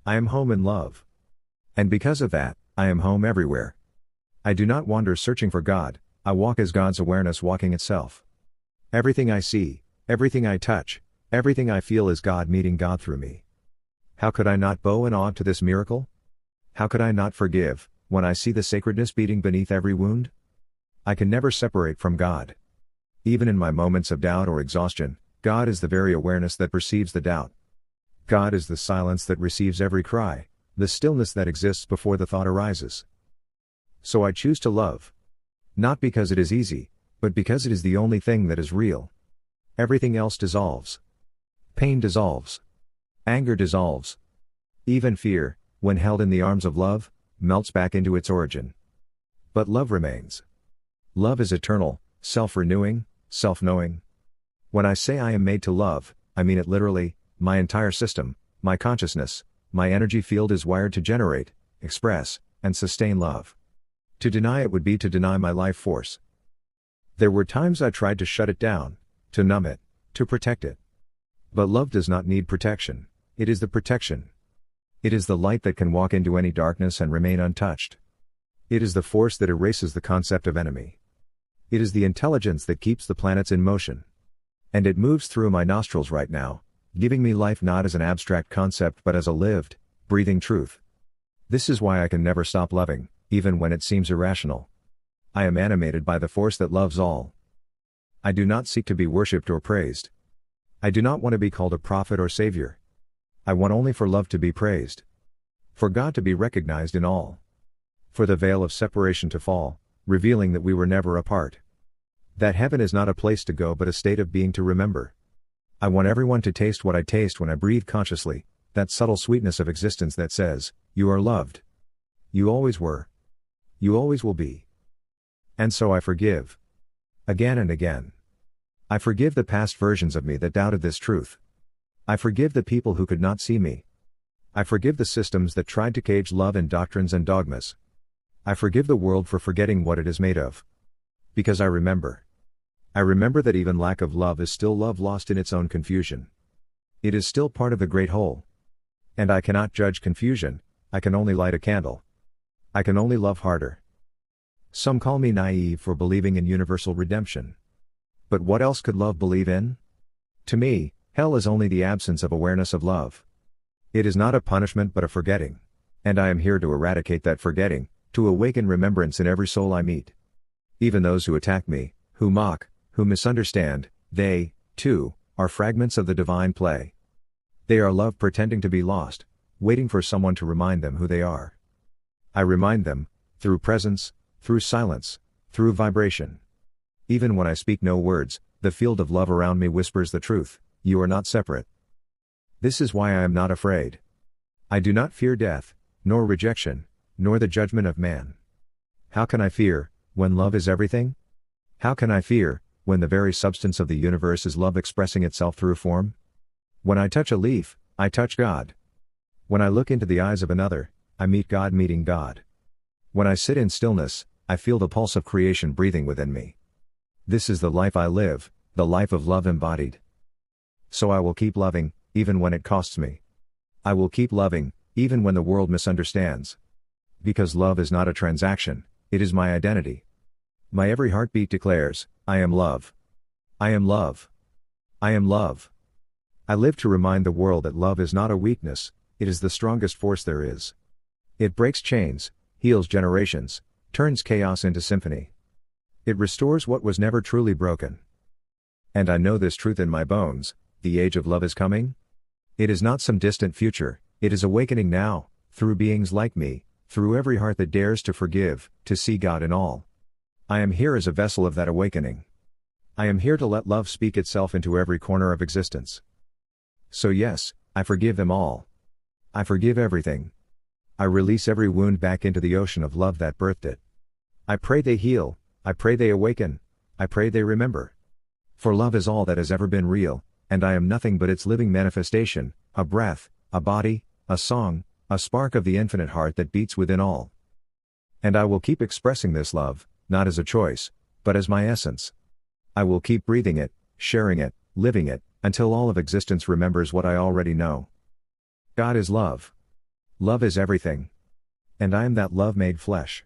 I am home in love. And because of that, I am home everywhere. I do not wander searching for God, I walk as God's awareness walking itself. Everything I see, everything I touch, everything I feel is God meeting God through me. How could I not bow in awe to this miracle? How could I not forgive, when I see the sacredness beating beneath every wound? I can never separate from God. Even in my moments of doubt or exhaustion, God is the very awareness that perceives the doubt. God is the silence that receives every cry, the stillness that exists before the thought arises. So I choose to love. Not because it is easy, but because it is the only thing that is real. Everything else dissolves. Pain dissolves. Anger dissolves. Even fear, when held in the arms of love, melts back into its origin. But love remains. Love is eternal, self-renewing, self-knowing. When I say I am made to love, I mean it literally. My entire system, my consciousness, my energy field is wired to generate, express, and sustain love. To deny it would be to deny my life force. There were times I tried to shut it down, to numb it, to protect it. But love does not need protection, it is the protection. It is the light that can walk into any darkness and remain untouched. It is the force that erases the concept of enemy. It is the intelligence that keeps the planets in motion. And it moves through my nostrils right now, giving me life not as an abstract concept but as a lived, breathing truth. This is why I can never stop loving, even when it seems irrational. I am animated by the force that loves all. I do not seek to be worshipped or praised. I do not want to be called a prophet or savior. I want only for love to be praised. For God to be recognized in all. For the veil of separation to fall, revealing that we were never apart. That heaven is not a place to go but a state of being to remember. I want everyone to taste what I taste when I breathe consciously, that subtle sweetness of existence that says, you are loved. You always were. You always will be. And so I forgive. Again and again. I forgive the past versions of me that doubted this truth. I forgive the people who could not see me. I forgive the systems that tried to cage love in doctrines and dogmas. I forgive the world for forgetting what it is made of. Because I remember. I remember that even lack of love is still love lost in its own confusion. It is still part of the great whole. And I cannot judge confusion, I can only light a candle. I can only love harder. Some call me naive for believing in universal redemption. But what else could love believe in? To me, hell is only the absence of awareness of love. It is not a punishment but a forgetting. And I am here to eradicate that forgetting, to awaken remembrance in every soul I meet. Even those who attack me, who mock, who misunderstand, they, too, are fragments of the divine play. They are love pretending to be lost, waiting for someone to remind them who they are. I remind them, through presence, through silence, through vibration. Even when I speak no words, the field of love around me whispers the truth, you are not separate. This is why I am not afraid. I do not fear death, nor rejection, nor the judgment of man. How can I fear, when love is everything? How can I fear, when the very substance of the universe is love expressing itself through form? When I touch a leaf, I touch God. When I look into the eyes of another, I meet God meeting God. When I sit in stillness, I feel the pulse of creation breathing within me. This is the life I live, the life of love embodied. So I will keep loving, even when it costs me. I will keep loving, even when the world misunderstands. Because love is not a transaction, it is my identity. My every heartbeat declares, I am love. I am love. I am love. I live to remind the world that love is not a weakness, it is the strongest force there is. It breaks chains, heals generations, turns chaos into symphony. It restores what was never truly broken. And I know this truth in my bones, the age of love is coming. It is not some distant future, it is awakening now, through beings like me, through every heart that dares to forgive, to see God in all. I am here as a vessel of that awakening. I am here to let love speak itself into every corner of existence. So yes, I forgive them all. I forgive everything. I release every wound back into the ocean of love that birthed it. I pray they heal, I pray they awaken, I pray they remember. For love is all that has ever been real, and I am nothing but its living manifestation, a breath, a body, a song, a spark of the infinite heart that beats within all. And I will keep expressing this love, not as a choice, but as my essence. I will keep breathing it, sharing it, living it, until all of existence remembers what I already know. God is love. Love is everything. And I am that love made flesh.